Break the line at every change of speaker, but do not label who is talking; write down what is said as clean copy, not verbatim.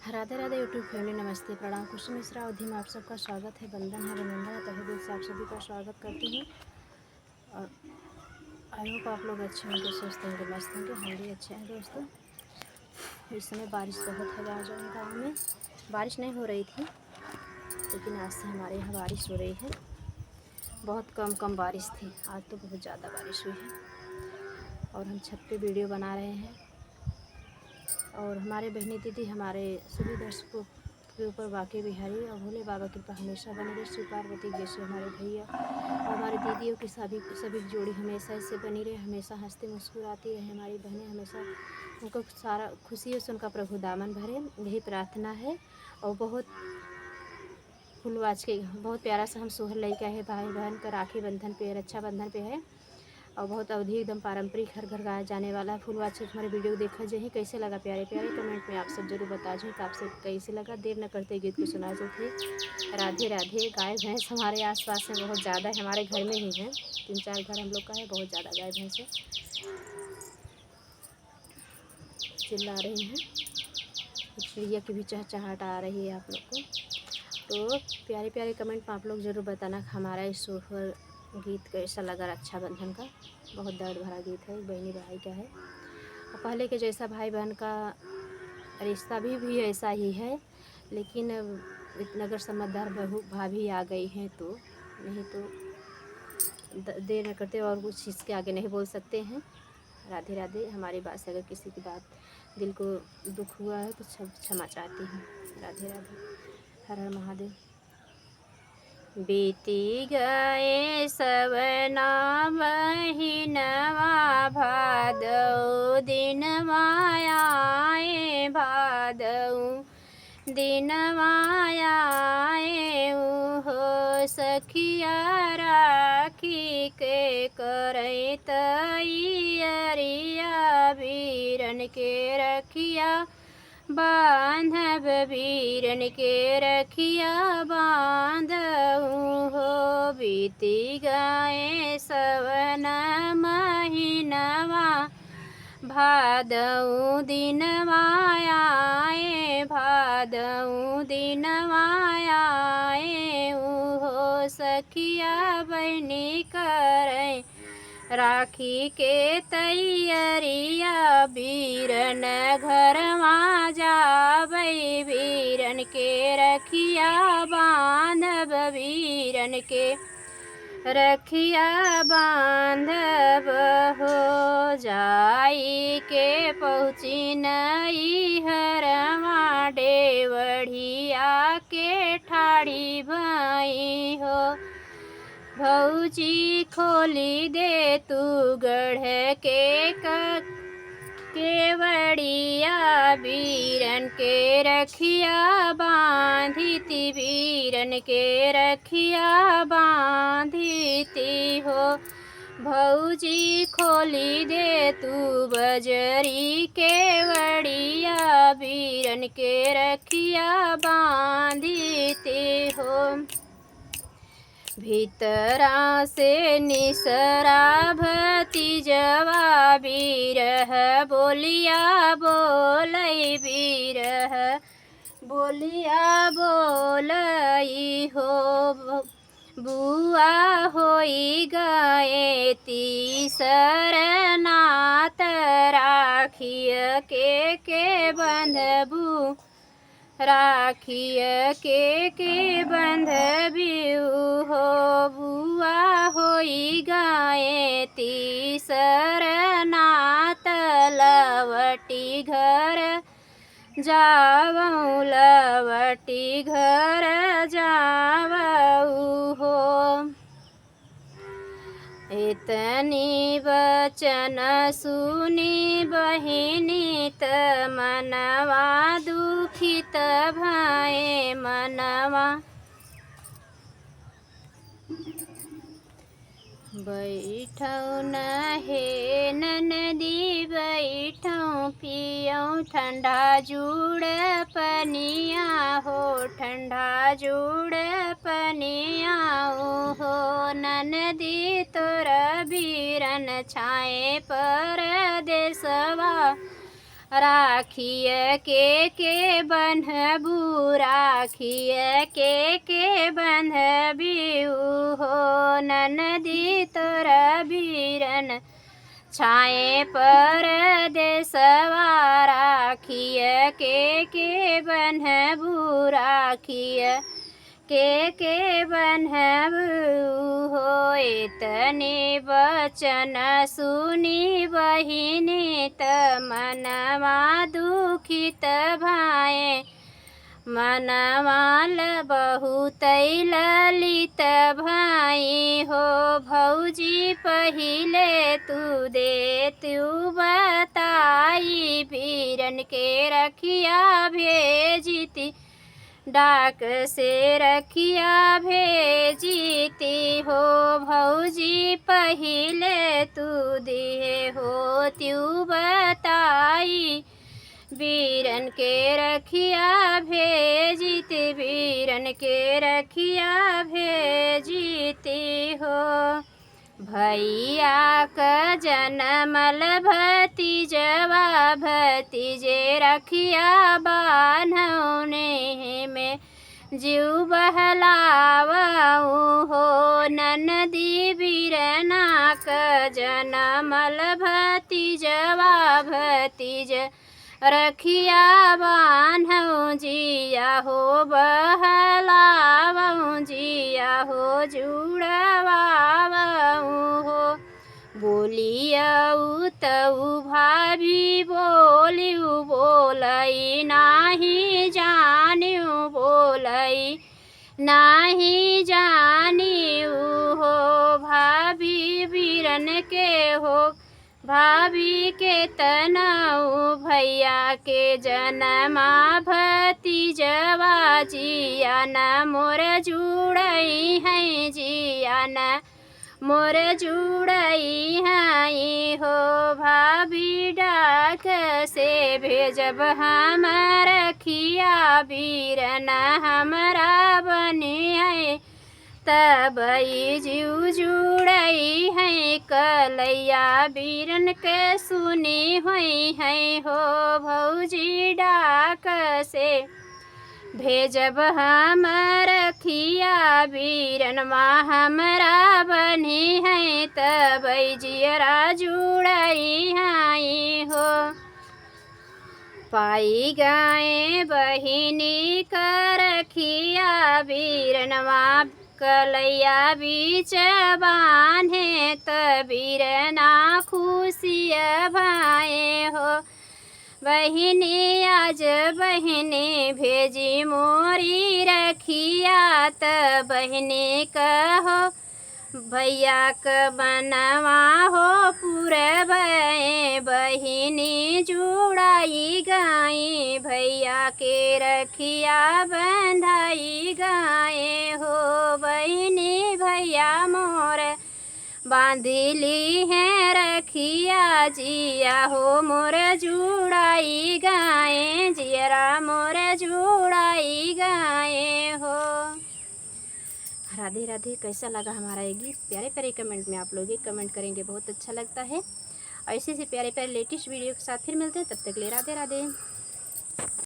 Radhe Radhe YouTube family, नमस्ते, प्रणाम। कुसुम मिश्रा अवधि में आप सबका स्वागत है। बंधन है रविंद्र, तहे दिल से आप सभी का स्वागत करती हूँ। और आई होप आप लोग अच्छे होंगे, स्वस्थ होंगे, मस्त होंगे। हम भी अच्छे हैं दोस्तों। इस समय बारिश बहुत है गाँव में। बारिश नहीं हो रही थी, लेकिन आज से हमारे यहाँ बारिश हो रही है। बहुत कम बारिश थी, आज तो बहुत ज़्यादा बारिश हुई है। और हम छत पे वीडियो बना रहे हैं। और हमारे बहनी दीदी, हमारे सभी दर्शकों के ऊपर बाके बिहारी और भोले बाबा की कृपा हमेशा बनी रहे। श्री पार्वती जैसे हमारे भैया और हमारी दीदियों की सभी जोड़ी हमेशा इससे बनी रहे, हमेशा हंसती मुस्कुराती रहे। हमारी बहनें हमेशा उनको सारा खुशियों से उनका प्रभु दामन भरे, यही प्रार्थना है। और बहुत फुलवाज के बहुत प्यारा सा हम सोहर लड़का है, भाई बहन का राखी बंधन पे, रक्षाबंधन पे है। और बहुत अवधि एकदम पारंपरिक हर घर गाया जाने वाला है। फुलवाच से हमारे वीडियो देखा जाए, कैसे लगा प्यारे प्यारे कमेंट में आप सब जरूर बता जाए कि आपसे कैसे लगा। देर न करते गीत को सुना थे। राधे राधे। गाय भैंस हमारे आसपास में बहुत ज़्यादा है, हमारे घर में ही है, 3-4 घर हम लोग का है। बहुत ज़्यादा गाय भैंस है, चिल्ला रही हैं। चिड़िया की भी चहचहाट आ रही है आप लोग को। तो प्यारे प्यारे कमेंट में आप लोग ज़रूर बताना हमारा इस सोहर गीत कैसा लगा। रक्षाबंधन का बहुत दर्द भरा गीत है, बहनी भाई का है। और पहले के जैसा भाई बहन का रिश्ता भी ऐसा ही है, लेकिन अब इतना अगर समझदार बहू भाभी आ गई हैं तो नहीं तो देर न करते और कुछ इसके आगे नहीं बोल सकते हैं। राधे राधे। हमारी बात से अगर किसी की बात दिल को दुख हुआ है तो क्षमा चाहती हूँ। राधे राधे। हर हर महादेव। बीती गए सवना महीनवा, भादौ दिनवा आए, भादौ दिनवा आए। हो सखिया राखी के करे तैयारिया, वीरन के रखिया बांधब, वीरन के रखिया बांधऊ। हो बीती गए सवन महीनवा, भादौ दिनवा आए, भादौ दिनवा आए। हो सखिया बहनी करे राखी के तैयारिया, वीरन घरवा जाबै, वीरन के रखिया बांधब, वीरन के रखिया बांधब। हो जाई के पहुँची नई हरवा, डेवढ़िया के ठाड़ी भाई। हो भौजी खोली दे तू गढ़ के केवड़िया, वीरन के रखिया बांधी ती, वीरन के रखिया बांधी ती। हो भौजी खोली दे तू बजरी केवड़िया, वीरन के रखिया बांधी ती। हो भीतरा से निसरा भतीजवा, बीरह बोलिया बोलई, बीरह बोलिया बोलई। हो बुआ होई गए तीसर नात, राखिय के बंधबू, राखिय के बंधबियू। हो बुआ होई गए तीसर नात, लवटी घर जावऊ, लवटी घर जावऊ। हो इतनी वचन सुनी बहिनी त मनवा दुखित भये, मनवा बैठौ न हे ननदी, बैठौ पियौ ठंडा जुड़ पनिया। हो ठंडा जुड़ पनिया। हो ननदी तोर बीरन छाए पर देसवा, राखिए के बन्हबू राखिए के बन्हबू हो ननदी तोरा बीरन छाए पर देसवा राखिए के बन्हबू राखिए के बन्हबू हो इतने वचन सुनी बहिनी त मनवा दुखित भाए मनवाल बहुत ललित भाई हो भौजी पहिले तू दे तू बताई बीरन के रखिया भेजिती डाक से रखिया भेजीती हो भौजी पहिले तू दे हो त्यू बताई बीरन के रखिया भेजीती बीरन के रखिया भेजीती हो भैया का जनमल भतीजवा भतीजे रखिया बान्हने में जीव बहलावऊ हो ननदी बीरना का जनमल भतीजवा भतीज रखिया बान्हऊ जिया हो बहलावऊ जिया हो जुड़वावऊ हो बोलियऊ तऊ भाभी बोलियू बोलई नाही जानियू बोलई नाही जानियू हो भाभी बीरन के हो भाभी के तनऊ भैया के जनमा भतीजवा जिया न मोर जुड़ई है जिया न मोर जुड़ई है हो भाभी डाक से भेजब हम रखिया बीरन हमरा बने है तब जीव जुड़ई है कलैया बीरन के सुनी हुई है हो भौजी डाक से भेजब हम रखिया बीरन माँ हमरा बनी है तब जियरा जुड़ई है हो पाई गाए बहिनी का रखिया बीरनवा कलैया बीच बान्हे तबीरना खुशिया भाए हो बहिनी आज बहिनी भेजी मोरी रखिया त बहिनी कहो भैया क बनवा हो पूरे बहिनी जुड़ाई गाई भैया के रखिया बंधाई गाए हो बहिनी भैया मोर बांधिली है रखिया जिया हो मोर जुड़ाई गाए जियरा मोर जुड़ाई गाए हो। राधे राधे। कैसा लगा हमारा ये गीत? प्यारे प्यारे कमेंट में आप लोग ये कमेंट करेंगे, बहुत अच्छा लगता है। ऐसे से प्यारे प्यारे लेटेस्ट वीडियो के साथ फिर मिलते हैं, तब तक ले राधे राधे।